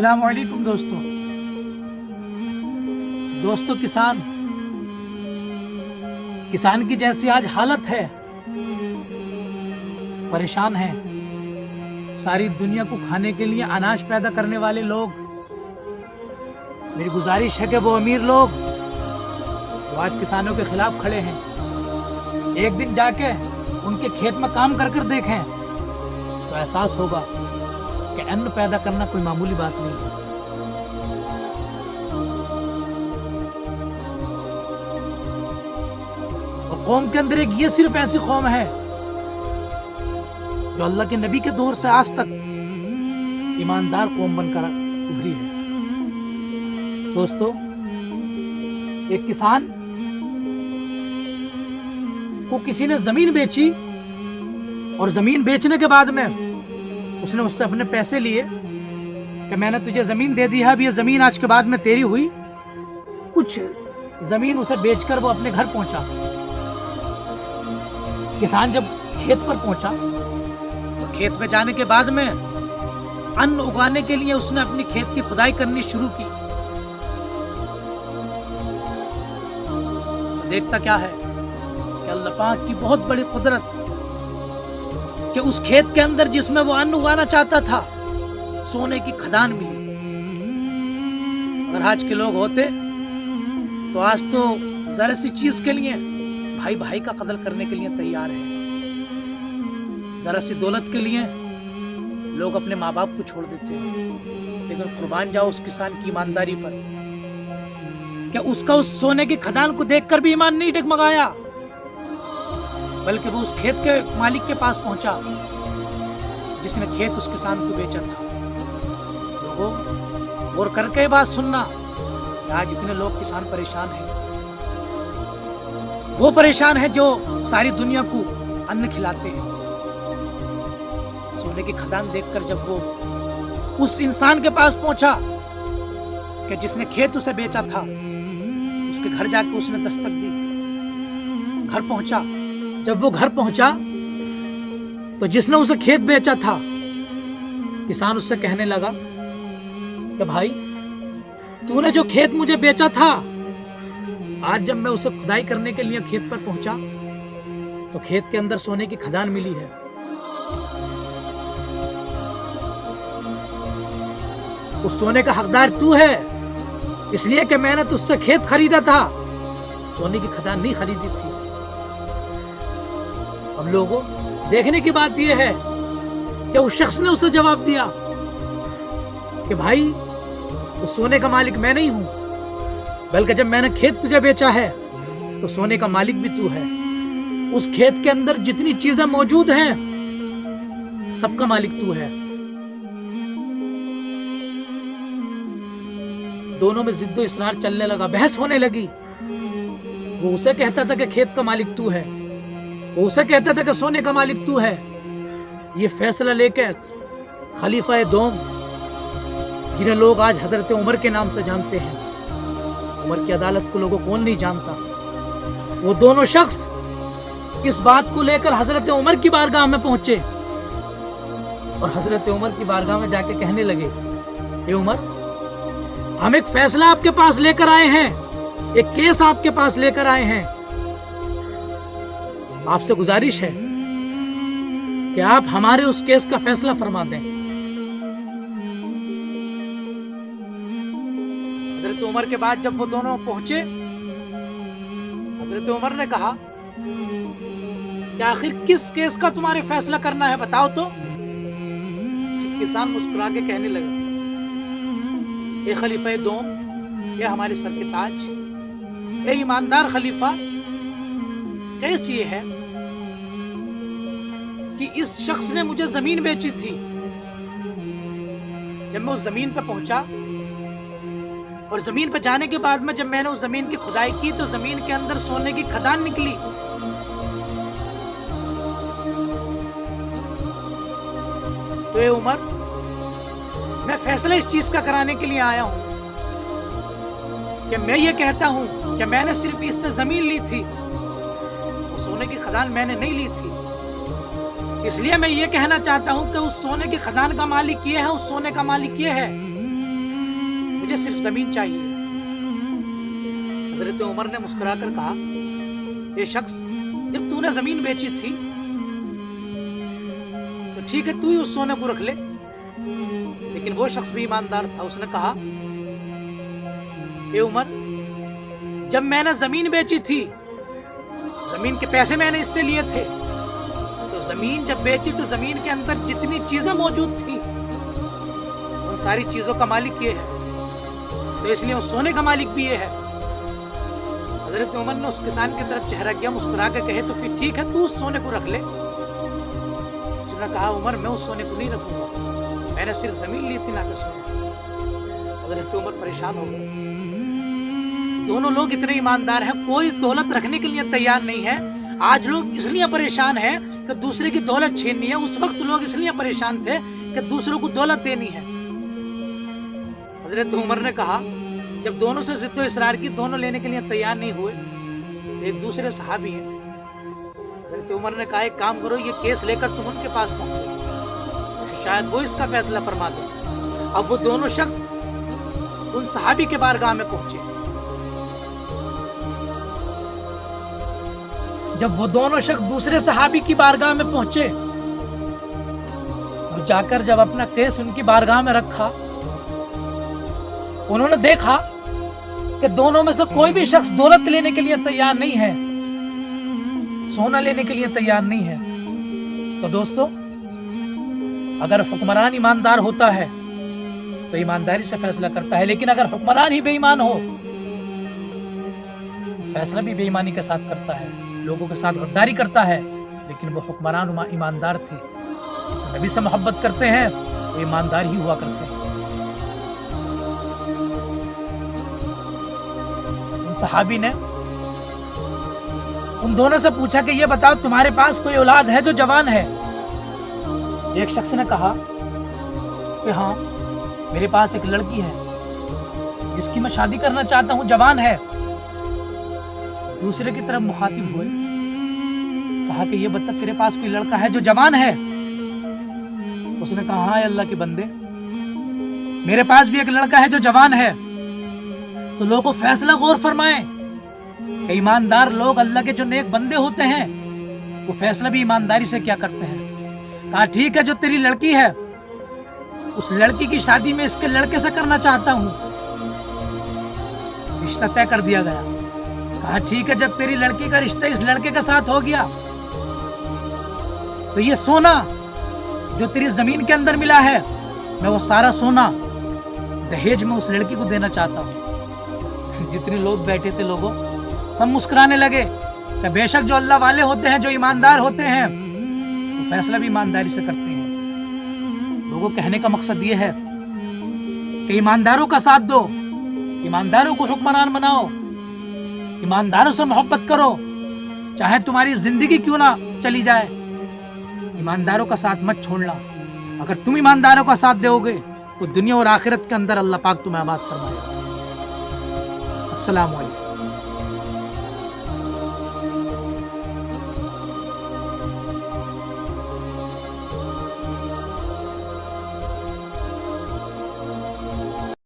अस्सलामु अलैकुम दोस्तों किसान की जैसी आज हालत है, परेशान है। सारी दुनिया को खाने के लिए अनाज पैदा करने वाले लोग, मेरी गुजारिश है कि वो अमीर लोग वो आज किसानों के खिलाफ खड़े हैं, एक दिन जाके उनके खेत में काम कर कर देखें तो एहसास होगा कि अन्न पैदा करना कोई मामूली बात नहीं है। और कौम के अंदर एक ये सिर्फ ऐसी कौम है जो अल्लाह के नबी के दौर से आज तक ईमानदार कौम बनकर उभरी है। दोस्तों, एक किसान को किसी ने जमीन बेची और जमीन बेचने के बाद में उसने उससे अपने पैसे लिए कि मैंने तुझे जमीन दे दी है, अब ये जमीन आज के बाद में तेरी हुई। कुछ जमीन उसे बेचकर वो अपने घर पहुंचा। किसान जब खेत पर पहुंचा तो खेत में जाने के बाद में अन्न उगाने के लिए उसने अपनी खेत की खुदाई करनी शुरू की। तो देखता क्या है कि अल्लाह पाक की बहुत बड़ी कुदरत कि उस खेत के अंदर जिसमें वो अन्न उगाना चाहता था, सोने की खदान मिली। अगर आज के लोग होते तो आज तो जरा सी चीज के लिए भाई भाई का कत्ल करने के लिए तैयार है। जरा सी दौलत के लिए लोग अपने माँ बाप को छोड़ देते हैं। लेकिन कुर्बान जाओ उस किसान की ईमानदारी पर, क्या उसका उस सोने की खदान को देखकर भी ईमान नहीं डगमगाया, बल्कि वो उस खेत के मालिक के पास पहुंचा जिसने खेत उस किसान को बेचा था। लोगों, गौर करके बात सुनना कि आज इतने लोग किसान परेशान हैं। वो परेशान है जो सारी दुनिया को अन्न खिलाते हैं। सोने की खदान देखकर जब वो उस इंसान के पास पहुंचा कि जिसने खेत उसे बेचा था, उसके घर जाके उसने दस्तक दी। घर पहुंचा। जब वो घर पहुंचा तो जिसने उसे खेत बेचा था, किसान उससे कहने लगा कि भाई, तूने जो खेत मुझे बेचा था, आज जब मैं उसे खुदाई करने के लिए खेत पर पहुंचा तो खेत के अंदर सोने की खदान मिली है। उस सोने का हकदार तू है, इसलिए कि मैंने तुझसे खेत खरीदा था, सोने की खदान नहीं खरीदी थी। हम लोगों, देखने की बात यह है कि उस शख्स ने उसे जवाब दिया कि भाई, उस सोने का मालिक मैं नहीं हूं, बल्कि जब मैंने खेत तुझे बेचा है तो सोने का मालिक भी तू है। उस खेत के अंदर जितनी चीजें मौजूद हैं, सबका मालिक तू है। दोनों में जिद्दो इसरार चलने लगा, बहस होने लगी। वो उसे कहता था कि खेत का मालिक तू है, वो उसे कहता था कि सोने का मालिक तू है। ये फैसला लेके खलीफा दोम, जिन्हें लोग आज हजरत उमर के नाम से जानते हैं, उमर की अदालत को लोगों कौन नहीं जानता, वो दोनों शख्स इस बात को लेकर हजरत उमर की बारगाह में पहुंचे और हजरत उमर की बारगाह में जाके कहने लगे, ए उमर, हम एक फैसला आपके पास लेकर आए हैं, एक केस आपके पास लेकर आए हैं। आपसे गुजारिश है कि आप हमारे उस केस का फैसला फरमा दें। हजरत उमर के बाद जब वो दोनों पहुंचे, हजरत उमर ने कहा कि आखिर किस केस का तुम्हारे फैसला करना है, बताओ तो। किसान मुस्कुरा के कहने लगा, ए खलीफा दोम, ये हमारे सर के ताज, ए ईमानदार खलीफा, केस ये है कि इस शख्स ने मुझे जमीन बेची थी। जब मैं उस जमीन पर पहुंचा और जमीन पर जाने के बाद में जब मैंने उस जमीन की खुदाई की तो जमीन के अंदर सोने की खदान निकली। तो ये उमर, मैं फैसला इस चीज का कराने के लिए आया हूं कि मैं ये कहता हूं कि मैंने सिर्फ इससे जमीन ली थी, वो सोने की खदान मैंने नहीं ली थी। इसलिए मैं ये कहना चाहता हूं कि उस सोने की खदान का मालिक ये है, उस सोने का मालिक ये है मुझे सिर्फ जमीन चाहिए। हजरत उमर ने मुस्कुराकर कहा, ये शख्स, जब तूने जमीन बेची थी तो ठीक है, तू ही उस सोने को रख ले। लेकिन वो शख्स भी ईमानदार था। उसने कहा, ए उमर, जब मैंने जमीन बेची थी, जमीन के पैसे मैंने इससे लिए थे, तो जमीन जब बेची तो जमीन के अंदर जितनी चीजें मौजूद थी उन सारी चीजों का मालिक ये है, तो इसलिए उस सोने का मालिक भी ये है। हजरत उमर ने उस किसान की तरफ चेहरा किया, मुस्कुरा के कहे, तो फिर ठीक है, तू उस सोने को रख ले। उसने कहा, उमर, मैं उस सोने को नहीं रखूंगा, मैंने सिर्फ जमीन ली थी, ना कि सोना। हजरत उमर परेशान हो गए। दोनों लोग इतने ईमानदार हैं, कोई दौलत रखने के लिए तैयार नहीं है। आज लोग इसलिए परेशान हैं कि दूसरे की दौलत छीननी है, उस वक्त लोग इसलिए परेशान थे कि दूसरों को दौलत देनी है। हजरत उमर ने कहा, जब दोनों से जिद्दो इसरार की, दोनों लेने के लिए तैयार नहीं हुए, एक दूसरे सहाबी हैं। हजरत उमर ने कहा, एक काम करो, ये केस लेकर तुम उनके पास पहुंचो, शायद वो इसका फैसला फरमा दे। अब वो दोनों शख्स उन सहाबी के बारगाह में पहुंचे। जब वो दोनों शख्स दूसरे सहाबी की बारगाह में पहुंचे और जाकर जब अपना केस उनकी बारगाह में रखा, उन्होंने देखा कि दोनों में से कोई भी शख्स दौलत लेने के लिए तैयार नहीं है, सोना लेने के लिए तैयार नहीं है। तो दोस्तों, अगर हुक्मरान ईमानदार होता है तो ईमानदारी से फैसला करता है, लेकिन अगर हुक्मरान ही बेईमान हो, फैसला भी बेईमानी के साथ करता है, लोगों के साथ गद्दारी करता है। लेकिन वो हुक्मरान ईमानदार थे, नबी से मोहब्बत करते हैं, वो ईमानदार ही हुआ करते हैं। उन सहाबी ने उन दोनों से पूछा कि ये बताओ, तुम्हारे पास कोई औलाद है जो जवान है? एक शख्स ने कहा कि हाँ, मेरे पास एक लड़की है जिसकी मैं शादी करना चाहता हूं, जवान है। दूसरे की तरफ मुखातिब हुए, कहा कि ये बता, तेरे पास कोई लड़का है जो जवान है? उसने कहा, हाँ अल्लाह के बंदे, मेरे पास भी एक लड़का है जो जवान है। तो लोगों फैसला गौर फरमाएं कि ईमानदार लोग, अल्लाह के जो नेक बंदे होते हैं, वो फैसला भी ईमानदारी से क्या करते हैं। कहा, ठीक है, जो तेरी लड़की है, उस लड़की की शादी में इसके लड़के से करना चाहता हूं। रिश्ता तय कर दिया गया। कहा, ठीक है, जब तेरी लड़की का रिश्ता इस लड़के के साथ हो गया, तो ये सोना जो तेरी जमीन के अंदर मिला है, मैं वो सारा सोना दहेज में उस लड़की को देना चाहता हूं। जितने लोग बैठे थे, लोगों सब मुस्कुराने लगे कि बेशक जो अल्लाह वाले होते हैं, जो ईमानदार होते हैं, वो फैसला भी ईमानदारी से करते हैं। लोगों कहने का मकसद ये है कि ईमानदारों का साथ दो, ईमानदारों को हुक्मरान बनाओ, ईमानदारों से मोहब्बत करो, चाहे तुम्हारी जिंदगी क्यों ना चली जाए, ईमानदारों का साथ मत छोड़ना। अगर तुम ईमानदारों का साथ दोगे तो दुनिया और आखिरत के अंदर अल्लाह पाक तुम्हें आबाद फरमाएगा। अस्सलामु अलैकुम।